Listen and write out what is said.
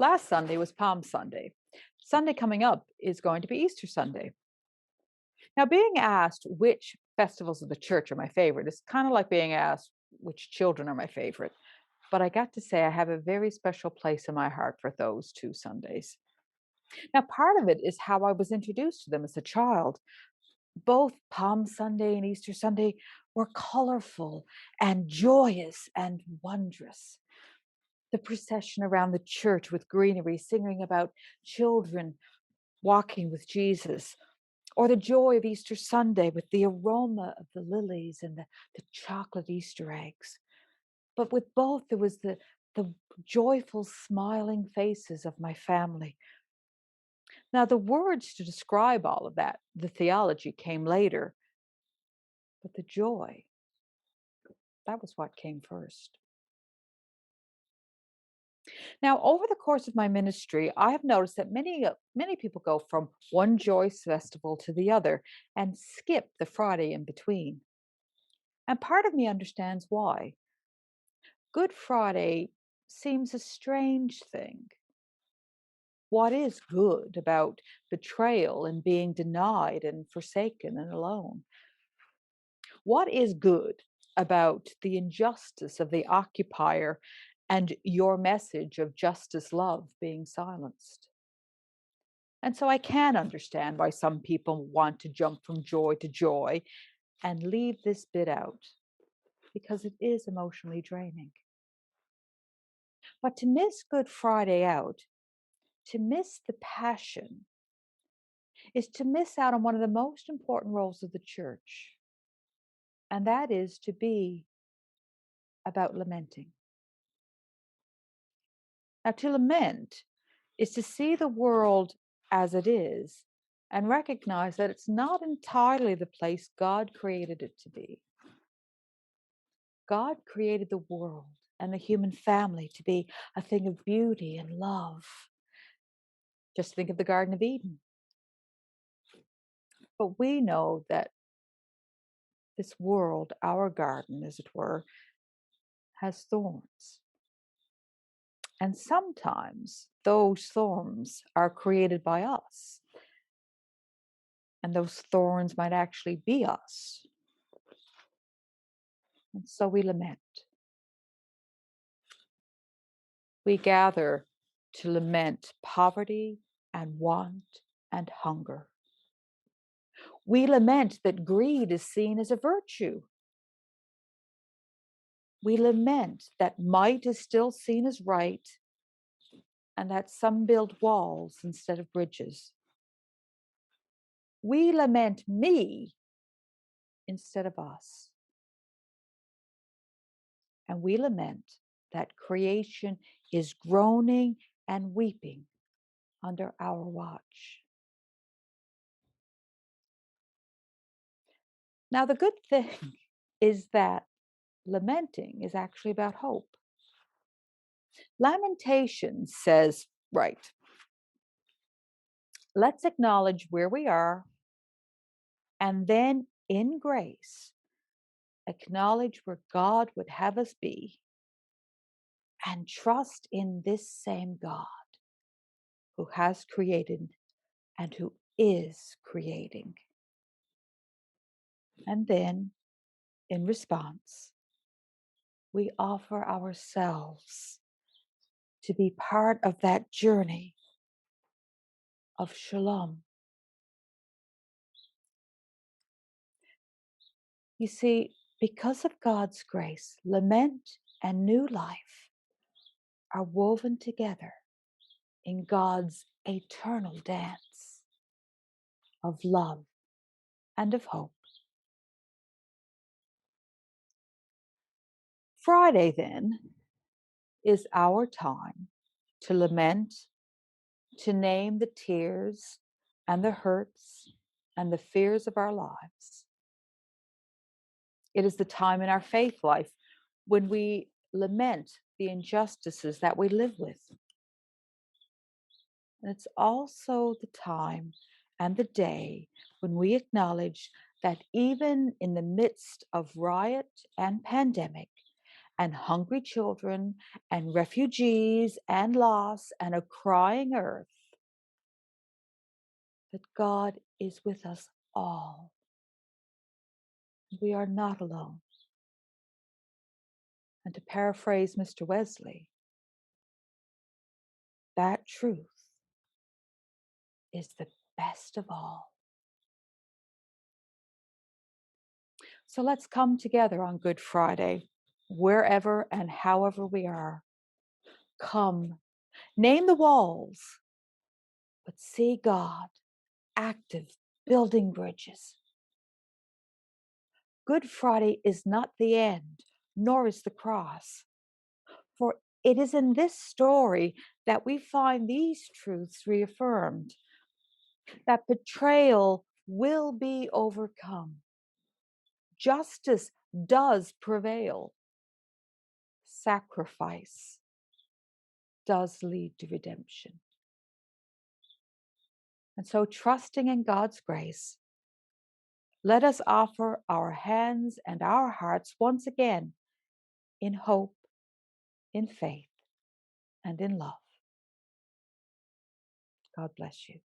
Last Sunday was Palm Sunday. Sunday coming up is going to be Easter Sunday. Now, being asked which festivals of the church are my favorite is kind of like being asked which children are my favorite. But I got to say, I have a very special place in my heart for those two Sundays. Now, part of it is how I was introduced to them as a child. Both Palm Sunday and Easter Sunday were colorful and joyous and wondrous. The procession around the church with greenery, singing about children walking with Jesus, or the joy of Easter Sunday with the aroma of the lilies and the chocolate Easter eggs. But with both, there was the joyful, smiling faces of my family. Now, the words to describe all of that, the theology came later, but the joy, that was what came first. Now, over the course of my ministry, I have noticed that many people go from one joyous festival to the other and skip the Friday in between. And part of me understands why. Good Friday seems a strange thing. What is good about betrayal and being denied and forsaken and alone? What is good about the injustice of the occupier and your message of justice, love being silenced? And so I can understand why some people want to jump from joy to joy and leave this bit out, because it is emotionally draining. But to miss Good Friday out, to miss the passion, is to miss out on one of the most important roles of the church, and that is to be about lamenting. Now, to lament is to see the world as it is and recognize that it's not entirely the place God created it to be. God created the world and the human family to be a thing of beauty and love. Just think of the Garden of Eden. But we know that this world, our garden, as it were, has thorns. And sometimes those thorns are created by us. And those thorns might actually be us. And so we lament. We gather to lament poverty and want and hunger. We lament that greed is seen as a virtue. We lament that might is still seen as right and that some build walls instead of bridges. We lament me instead of us. And we lament that creation is groaning and weeping under our watch. Now, the good thing is that lamenting is actually about hope. Lamentations says, right, let's acknowledge where we are and then in grace acknowledge where God would have us be and trust in this same God who has created and who is creating. And then, in response, we offer ourselves to be part of that journey of shalom. You see, because of God's grace, lament and new life are woven together in God's eternal dance of love and of hope. Friday, then, is our time to lament, to name the tears and the hurts and the fears of our lives. It is the time in our faith life when we lament the injustices that we live with. And it's also the time and the day when we acknowledge that even in the midst of riot and pandemic, and hungry children and refugees and loss and a crying earth, that God is with us all. We are not alone. And to paraphrase Mr. Wesley, that truth is the best of all. So let's come together on Good Friday, wherever and however we are. Come, name the walls, but see God active, building bridges. Good Friday is not the end, nor is the cross. For it is in this story that we find these truths reaffirmed, that betrayal will be overcome. Justice does prevail. Sacrifice does lead to redemption. And so, trusting in God's grace, let us offer our hands and our hearts once again in hope, in faith, and in love. God bless you.